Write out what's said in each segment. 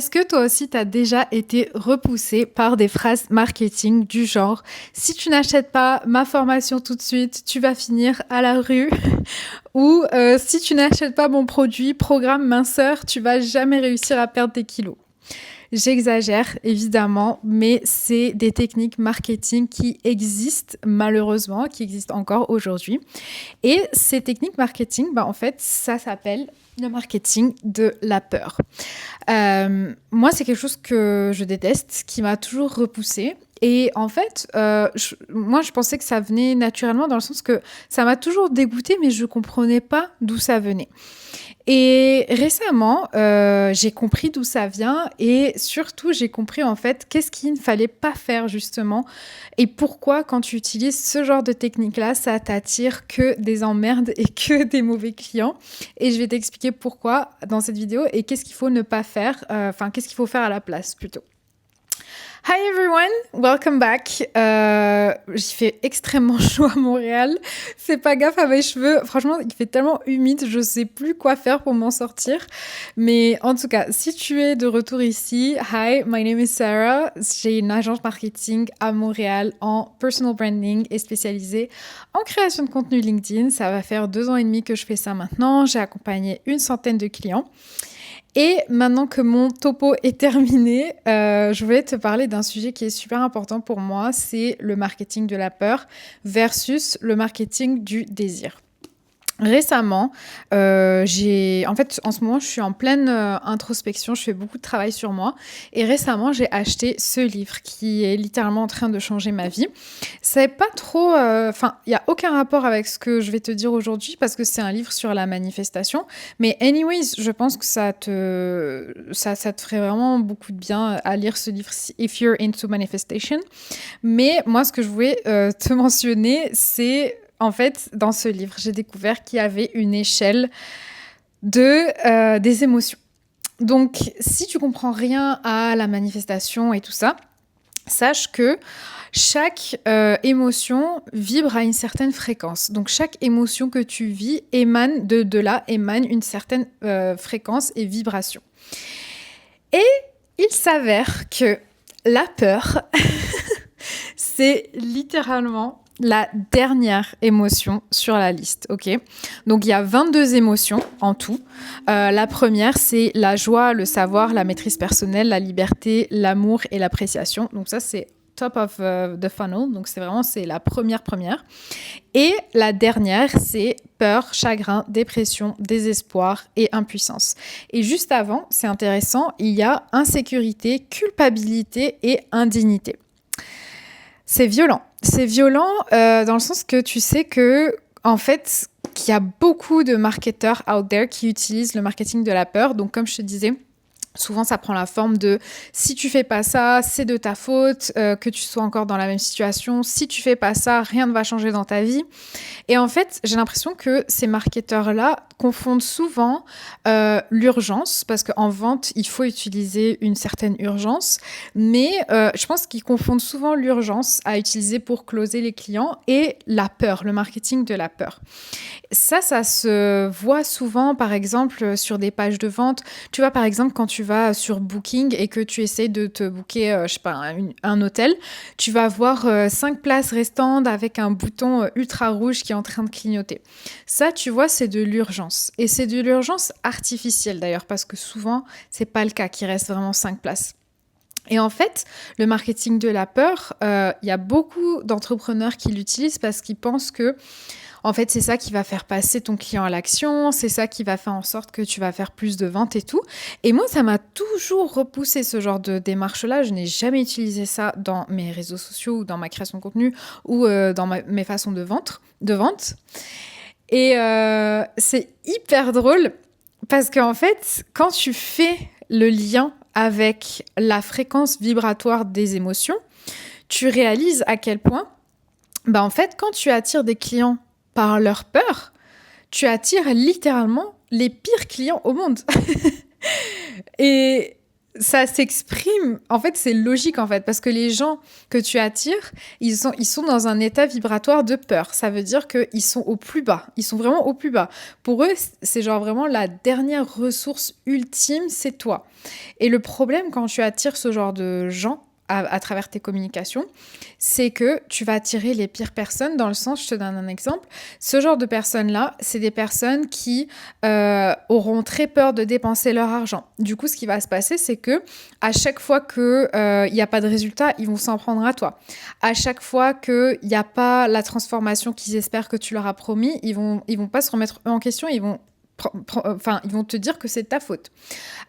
Est-ce que toi aussi, tu as déjà été repoussé par des phrases marketing du genre «Si tu n'achètes pas ma formation tout de suite, tu vas finir à la rue» ou «Si tu n'achètes pas mon produit, programme minceur, tu vas jamais réussir à perdre tes kilos». J'exagère, évidemment, mais c'est des techniques marketing qui existent malheureusement, qui existent encore aujourd'hui. Et ces techniques marketing, en fait, ça s'appelle le marketing de la peur. Moi, c'est quelque chose que je déteste, qui m'a toujours repoussée. Et en fait, moi, je pensais que ça venait naturellement dans le sens que ça m'a toujours dégoûtée, mais je comprenais pas d'où ça venait. Et récemment, j'ai compris d'où ça vient et surtout, j'ai compris en fait qu'est-ce qu'il ne fallait pas faire justement et pourquoi quand tu utilises ce genre de technique-là, ça t'attire que des emmerdes et que des mauvais clients. Et je vais t'expliquer pourquoi dans cette vidéo et qu'est-ce qu'il faut ne pas faire, qu'est-ce qu'il faut faire à la place plutôt. Hi everyone, welcome back. J'y fait extrêmement chaud à Montréal. Fais pas gaffe à mes cheveux. Franchement, il fait tellement humide, je sais plus quoi faire pour m'en sortir. Mais en tout cas, si tu es de retour ici, hi, my name is Sarah. J'ai une agence marketing à Montréal en personal branding et spécialisée en création de contenu LinkedIn. Ça va faire 2 ans et demi que je fais ça maintenant. J'ai accompagné une centaine de clients. Et maintenant que mon topo est terminé, je voulais te parler d'un sujet qui est super important pour moi, c'est le marketing de la peur versus le marketing du désir. Récemment, en ce moment, je suis en pleine introspection, je fais beaucoup de travail sur moi. Et récemment, j'ai acheté ce livre qui est littéralement en train de changer ma vie. C'est pas trop... il n'y a aucun rapport avec ce que je vais te dire aujourd'hui parce que c'est un livre sur la manifestation. Mais anyways, je pense que ça te ferait vraiment beaucoup de bien à lire ce livre if you're into manifestation. Mais moi, ce que je voulais te mentionner, c'est... En fait, dans ce livre, j'ai découvert qu'il y avait une échelle des émotions. Donc, si tu comprends rien à la manifestation et tout ça, sache que chaque émotion vibre à une certaine fréquence. Donc, chaque émotion que tu vis émane émane une certaine fréquence et vibration. Et il s'avère que la peur, c'est littéralement la dernière émotion sur la liste, ok ? Donc, il y a 22 émotions en tout. La première, c'est la joie, le savoir, la maîtrise personnelle, la liberté, l'amour et l'appréciation. Donc, ça, c'est top of the funnel. Donc, c'est la première. Et la dernière, c'est peur, chagrin, dépression, désespoir et impuissance. Et juste avant, c'est intéressant, il y a insécurité, culpabilité et indignité. C'est violent. C'est violent dans le sens que tu sais que, en fait, qu'il y a beaucoup de marketeurs out there qui utilisent le marketing de la peur. Donc, comme je te disais, souvent, ça prend la forme de « si tu fais pas ça, c'est de ta faute, que tu sois encore dans la même situation. Si tu fais pas ça, rien ne va changer dans ta vie. » Et en fait, j'ai l'impression que ces marketeurs-là confondent souvent l'urgence, parce qu'en vente, il faut utiliser une certaine urgence, mais je pense qu'ils confondent souvent l'urgence à utiliser pour closer les clients et la peur, le marketing de la peur. Ça se voit souvent, par exemple, sur des pages de vente. Tu vois, par exemple, quand tu vas sur Booking et que tu essaies de te booker, un hôtel, tu vas voir 5 places restantes avec un bouton ultra rouge qui est en train de clignoter. Ça, tu vois, c'est de l'urgence. Et c'est de l'urgence artificielle, d'ailleurs, parce que souvent, c'est pas le cas, qu'il reste vraiment 5 places. Et en fait, le marketing de la peur, il y a beaucoup d'entrepreneurs qui l'utilisent parce qu'ils pensent que en fait, c'est ça qui va faire passer ton client à l'action, c'est ça qui va faire en sorte que tu vas faire plus de ventes et tout. Et moi, ça m'a toujours repoussé ce genre de démarche-là. Je n'ai jamais utilisé ça dans mes réseaux sociaux ou dans ma création de contenu ou dans mes façons de vente. Et c'est hyper drôle parce qu'en fait, quand tu fais le lien avec la fréquence vibratoire des émotions, tu réalises à quel point, en fait, quand tu attires des clients par leur peur, tu attires littéralement les pires clients au monde. Et ça s'exprime. En fait, c'est logique, en fait, parce que les gens que tu attires, ils sont dans un état vibratoire de peur. Ça veut dire qu'ils sont au plus bas. Ils sont vraiment au plus bas. Pour eux, c'est genre vraiment la dernière ressource ultime, c'est toi. Et le problème quand tu attires ce genre de gens, à travers tes communications, c'est que tu vas attirer les pires personnes dans le sens, je te donne un exemple, ce genre de personnes-là, c'est des personnes qui auront très peur de dépenser leur argent. Du coup, ce qui va se passer, c'est que à chaque fois qu'il n'y a pas de résultat, ils vont s'en prendre à toi. À chaque fois qu'il n'y a pas la transformation qu'ils espèrent que tu leur as promis, ils vont pas se remettre eux en question, ils vont te dire que c'est de ta faute.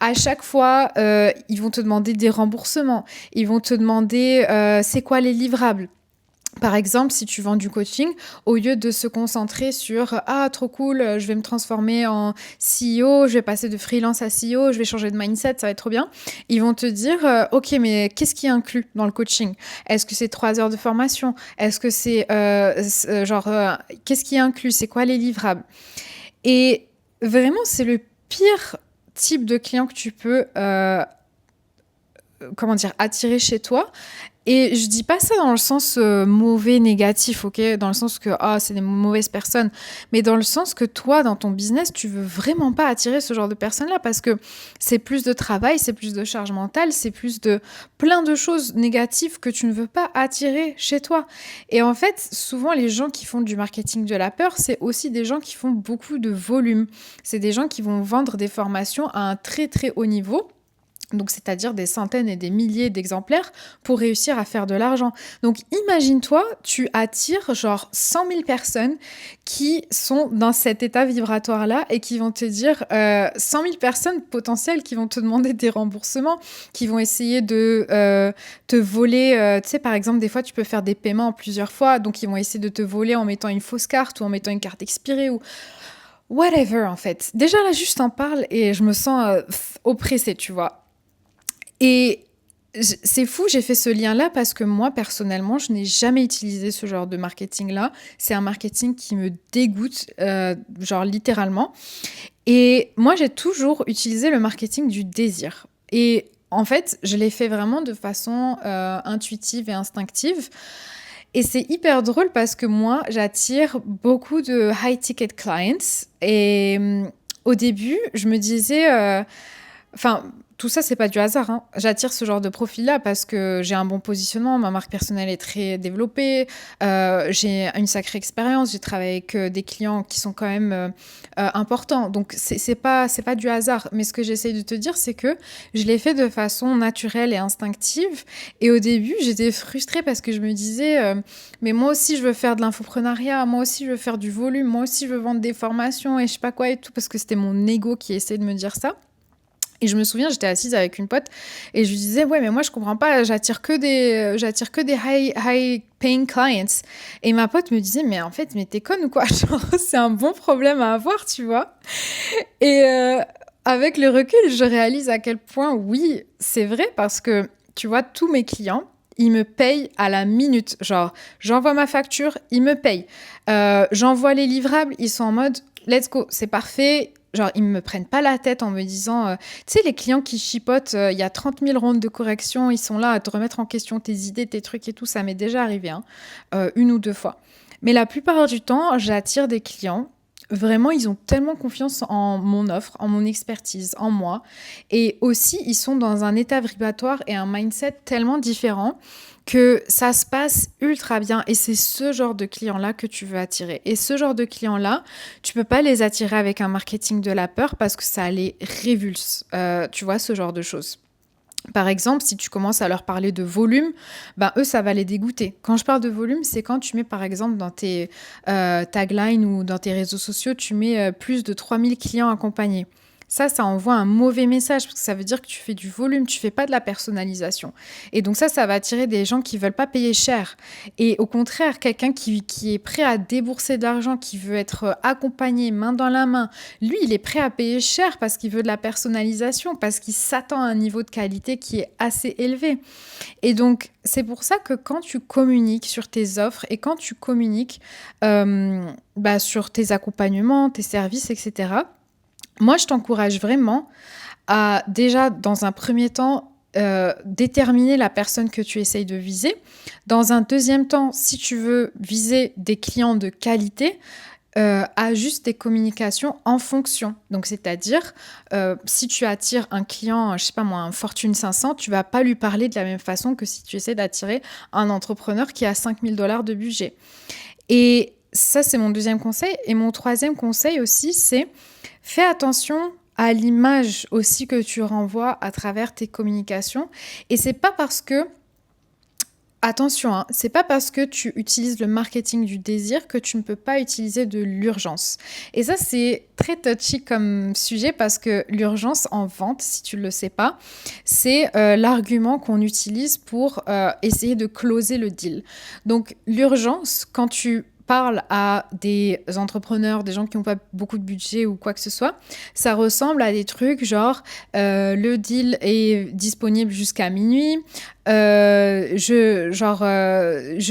À chaque fois, ils vont te demander des remboursements. Ils vont te demander c'est quoi les livrables. Par exemple, si tu vends du coaching, au lieu de se concentrer sur ah trop cool, je vais me transformer en CEO, je vais passer de freelance à CEO, je vais changer de mindset, ça va être trop bien. Ils vont te dire ok, mais qu'est-ce qui est inclus dans le coaching? Est-ce que c'est 3 heures de formation? Est-ce que c'est qu'est-ce qui est inclus? C'est quoi les livrables? Et vraiment, c'est le pire type de client que tu peux attirer chez toi. Et je dis pas ça dans le sens mauvais, négatif, ok? Dans le sens que c'est des mauvaises personnes. Mais dans le sens que toi, dans ton business, tu veux vraiment pas attirer ce genre de personnes-là parce que c'est plus de travail, c'est plus de charge mentale, c'est plus de plein de choses négatives que tu ne veux pas attirer chez toi. Et en fait, souvent, les gens qui font du marketing de la peur, c'est aussi des gens qui font beaucoup de volume. C'est des gens qui vont vendre des formations à un très, très haut niveau. Donc, c'est-à-dire des centaines et des milliers d'exemplaires pour réussir à faire de l'argent. Donc, imagine-toi, tu attires genre 100 000 personnes qui sont dans cet état vibratoire-là et qui vont te dire 100 000 personnes potentielles qui vont te demander des remboursements, qui vont essayer de te voler. Tu sais, par exemple, des fois, tu peux faire des paiements en plusieurs fois. Donc, ils vont essayer de te voler en mettant une fausse carte ou en mettant une carte expirée ou whatever, en fait. Déjà, là, juste t'en parle et je me sens oppressée, tu vois. Et c'est fou, j'ai fait ce lien-là parce que moi, personnellement, je n'ai jamais utilisé ce genre de marketing-là. C'est un marketing qui me dégoûte, genre littéralement. Et moi, j'ai toujours utilisé le marketing du désir. Et en fait, je l'ai fait vraiment de façon intuitive et instinctive. Et c'est hyper drôle parce que moi, j'attire beaucoup de high-ticket clients. Et au début, je me disais... tout ça, c'est pas du hasard, hein. J'attire ce genre de profil-là parce que j'ai un bon positionnement, ma marque personnelle est très développée, j'ai une sacrée expérience, j'ai travaillé avec des clients qui sont quand même importants. Donc, c'est pas du hasard. Mais ce que j'essaie de te dire, c'est que je l'ai fait de façon naturelle et instinctive. Et au début, j'étais frustrée parce que je me disais, mais moi aussi, je veux faire de l'infoprenariat, moi aussi, je veux faire du volume, moi aussi, je veux vendre des formations et je sais pas quoi et tout, parce que c'était mon ego qui essayait de me dire ça. Et je me souviens, j'étais assise avec une pote et je lui disais, ouais, mais moi, je comprends pas, j'attire que des high paying clients. Et ma pote me disait, mais en fait, mais t'es conne ou quoi? Genre, c'est un bon problème à avoir, tu vois. Et avec le recul, je réalise à quel point, oui, c'est vrai parce que, tu vois, tous mes clients, ils me payent à la minute. Genre, j'envoie ma facture, ils me payent. J'envoie les livrables, ils sont en mode, let's go, c'est parfait. Genre, ils me prennent pas la tête en me disant... tu sais, les clients qui chipotent, il y a 30 000 rondes de correction, ils sont là à te remettre en question tes idées, tes trucs et tout. Ça m'est déjà arrivé, hein, 1 ou 2 fois. Mais la plupart du temps, j'attire des clients. Vraiment, ils ont tellement confiance en mon offre, en mon expertise, en moi. Et aussi, ils sont dans un état vibratoire et un mindset tellement différent que ça se passe ultra bien. Et c'est ce genre de clients-là que tu veux attirer. Et ce genre de clients-là, tu peux pas les attirer avec un marketing de la peur parce que ça les révulse. Tu vois, ce genre de choses. Par exemple, si tu commences à leur parler de volume, ben eux, ça va les dégoûter. Quand je parle de volume, c'est quand tu mets, par exemple, dans tes taglines ou dans tes réseaux sociaux, tu mets plus de 3000 clients accompagnés. Ça envoie un mauvais message parce que ça veut dire que tu fais du volume, tu fais pas de la personnalisation. Et donc ça va attirer des gens qui veulent pas payer cher. Et au contraire, quelqu'un qui est prêt à débourser de l'argent, qui veut être accompagné main dans la main, lui, il est prêt à payer cher parce qu'il veut de la personnalisation, parce qu'il s'attend à un niveau de qualité qui est assez élevé. Et donc, c'est pour ça que quand tu communiques sur tes offres et quand tu communiques sur tes accompagnements, tes services, etc., moi, je t'encourage vraiment à déjà, dans un premier temps, déterminer la personne que tu essayes de viser. Dans un deuxième temps, si tu veux viser des clients de qualité, ajuste tes communications en fonction. Donc, c'est-à-dire, si tu attires un client, je sais pas moi, un Fortune 500, tu vas pas lui parler de la même façon que si tu essaies d'attirer un entrepreneur qui a 5 000 $ de budget. Et ça, c'est mon deuxième conseil. Et mon troisième conseil aussi, c'est fais attention à l'image aussi que tu renvoies à travers tes communications. Et c'est pas parce que attention, hein, c'est pas parce que tu utilises le marketing du désir que tu ne peux pas utiliser de l'urgence. Et ça, c'est très touchy comme sujet parce que l'urgence en vente, si tu ne le sais pas, c'est l'argument qu'on utilise pour essayer de closer le deal. Donc, l'urgence, quand tu parles à des entrepreneurs, des gens qui n'ont pas beaucoup de budget ou quoi que ce soit, ça ressemble à des trucs genre le deal est disponible jusqu'à minuit, je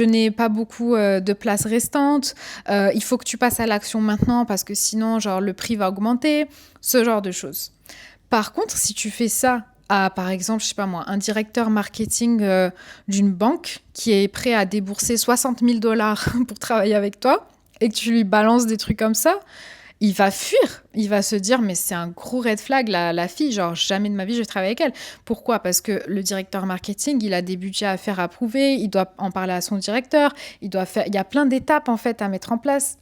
n'ai pas beaucoup de places restantes, il faut que tu passes à l'action maintenant parce que sinon genre le prix va augmenter, ce genre de choses. Par contre, si tu fais ça à, par exemple, je sais pas moi, un directeur marketing d'une banque qui est prêt à débourser 60 000 $ pour travailler avec toi et que tu lui balances des trucs comme ça, il va fuir. Il va se dire, mais c'est un gros red flag, la fille, genre jamais de ma vie je vais travailler avec elle. Pourquoi ? Parce que le directeur marketing, il a des budgets à faire approuver, il doit en parler à son directeur, il y a plein d'étapes en fait à mettre en place.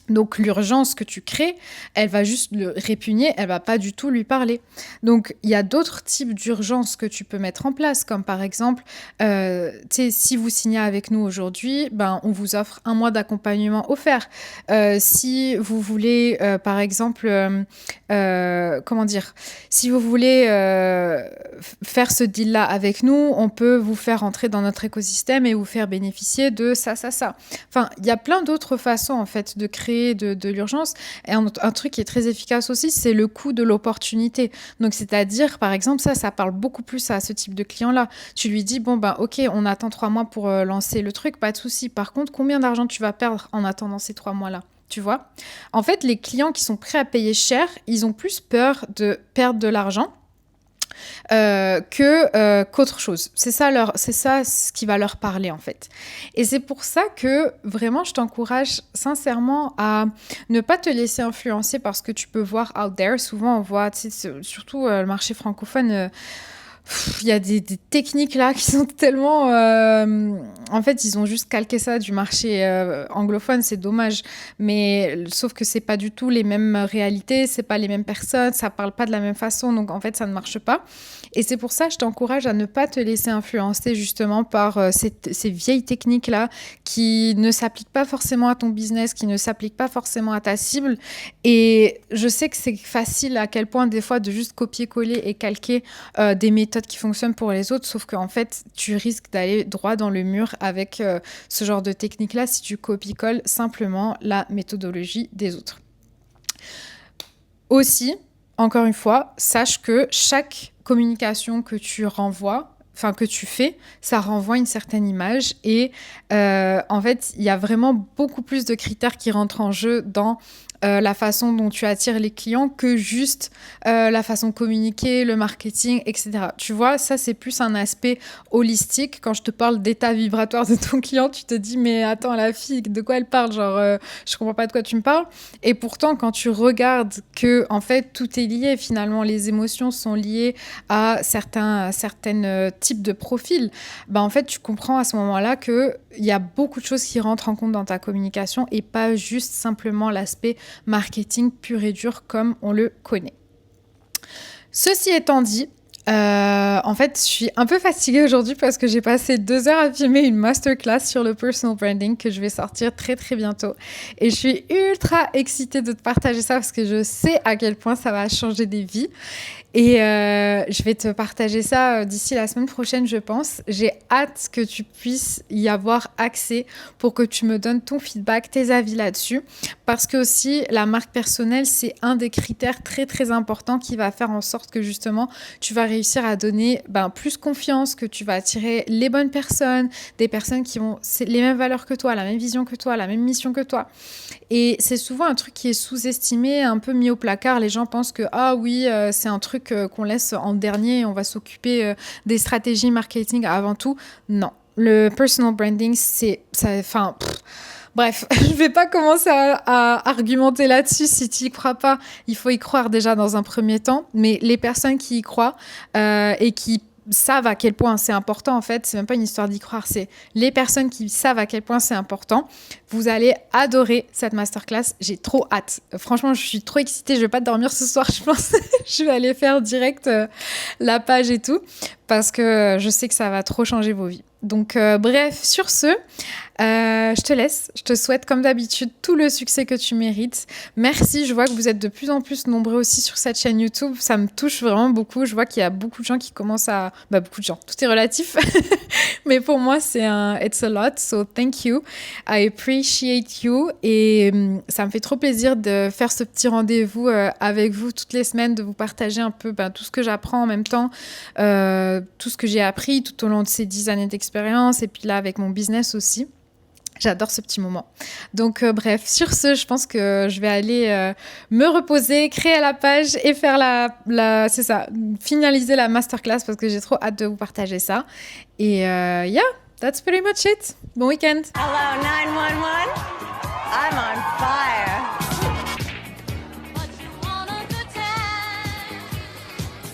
Donc l'urgence que tu crées, elle va juste le répugner, elle va pas du tout lui parler. Donc il y a d'autres types d'urgences que tu peux mettre en place, comme par exemple, si vous signez avec nous aujourd'hui, ben on vous offre 1 mois d'accompagnement offert. Si vous voulez, par exemple, si vous voulez faire ce deal-là avec nous, on peut vous faire entrer dans notre écosystème et vous faire bénéficier de ça. Enfin, il y a plein d'autres façons en fait de créer de l'urgence. Et un truc qui est très efficace aussi, c'est le coût de l'opportunité. Donc, c'est-à-dire, par exemple, ça parle beaucoup plus à ce type de client-là. Tu lui dis, bon, ben, ok, on attend 3 mois pour lancer le truc, pas de souci. Par contre, combien d'argent tu vas perdre en attendant ces 3 mois-là ? Tu vois ? En fait, les clients qui sont prêts à payer cher, ils ont plus peur de perdre de l'argent qu'autre chose. C'est ça ce qui va leur parler en fait. Et c'est pour ça que vraiment je t'encourage sincèrement à ne pas te laisser influencer par ce que tu peux voir out there. Souvent on voit, surtout le marché francophone, il y a des techniques là qui sont tellement... en fait, ils ont juste calqué ça du marché anglophone, c'est dommage. Mais sauf que c'est pas du tout les mêmes réalités, c'est pas les mêmes personnes, ça parle pas de la même façon, donc en fait, ça ne marche pas. Et c'est pour ça que je t'encourage à ne pas te laisser influencer justement par ces vieilles techniques-là qui ne s'appliquent pas forcément à ton business, qui ne s'appliquent pas forcément à ta cible. Et je sais que c'est facile à quel point des fois de juste copier-coller et calquer des méthodes qui fonctionnent pour les autres, sauf qu'en fait, tu risques d'aller droit dans le mur avec ce genre de technique-là si tu copies-colles simplement la méthodologie des autres. Aussi, encore une fois, sache que chaque communication que tu renvoies, enfin que tu fais, ça renvoie une certaine image et en fait, il y a vraiment beaucoup plus de critères qui rentrent en jeu dans la façon dont tu attires les clients que juste la façon de communiquer, le marketing, etc. Tu vois, ça, c'est plus un aspect holistique. Quand je te parle d'état vibratoire de ton client, tu te dis, mais attends, la fille, de quoi elle parle ? Genre, je comprends pas de quoi tu me parles. Et pourtant, quand tu regardes que, en fait, tout est lié, finalement, les émotions sont liées à certains types de profils, bah, en fait, tu comprends à ce moment-là qu'il y a beaucoup de choses qui rentrent en compte dans ta communication et pas juste simplement l'aspect marketing pur et dur comme on le connaît. Ceci étant dit, en fait, je suis un peu fatiguée aujourd'hui parce que j'ai passé 2 heures à filmer une masterclass sur le personal branding que je vais sortir très très bientôt. Et je suis ultra excitée de te partager ça parce que je sais à quel point ça va changer des vies. Et je vais te partager ça d'ici la semaine prochaine, je pense. J'ai hâte que tu puisses y avoir accès pour que tu me donnes ton feedback, tes avis là-dessus. Parce que aussi, la marque personnelle, c'est un des critères très, très importants qui va faire en sorte que justement, tu vas réussir à donner plus confiance, que tu vas attirer les bonnes personnes, des personnes qui ont les mêmes valeurs que toi, la même vision que toi, la même mission que toi. Et c'est souvent un truc qui est sous-estimé, un peu mis au placard. Les gens pensent que, ah oui, c'est un truc truc qu'on laisse en dernier et on va s'occuper des stratégies marketing avant tout. Non. Le personal branding, bref, je vais pas commencer à argumenter là-dessus. Si tu y crois pas, il faut y croire déjà dans un premier temps. Mais les personnes qui y croient et qui savent à quel point c'est important, en fait, c'est même pas une histoire d'y croire, c'est les personnes qui savent à quel point c'est important. Vous allez adorer cette masterclass. J'ai trop hâte. Franchement, je suis trop excitée. Je vais pas dormir ce soir, je pense. Je vais aller faire direct la page et tout parce que je sais que ça va trop changer vos vies. Donc, bref, sur ce, je te laisse. Je te souhaite, comme d'habitude, tout le succès que tu mérites. Merci. Je vois que vous êtes de plus en plus nombreux aussi sur cette chaîne YouTube. Ça me touche vraiment beaucoup. Je vois qu'il y a beaucoup de gens qui commencent à... beaucoup de gens. Tout est relatif. Mais pour moi, it's a lot. So, thank you. I appreciate you. Et ça me fait trop plaisir de faire ce petit rendez-vous avec vous toutes les semaines, de vous partager un peu tout ce que j'apprends en même temps, tout ce que j'ai appris tout au long de ces 10 années d'expérience et puis là, avec mon business aussi. J'adore ce petit moment. Donc, bref, sur ce, je pense que je vais aller me reposer, créer la page et faire finaliser la masterclass parce que j'ai trop hâte de vous partager ça. Et yeah, that's pretty much it. Bon week-end. Hello, 911.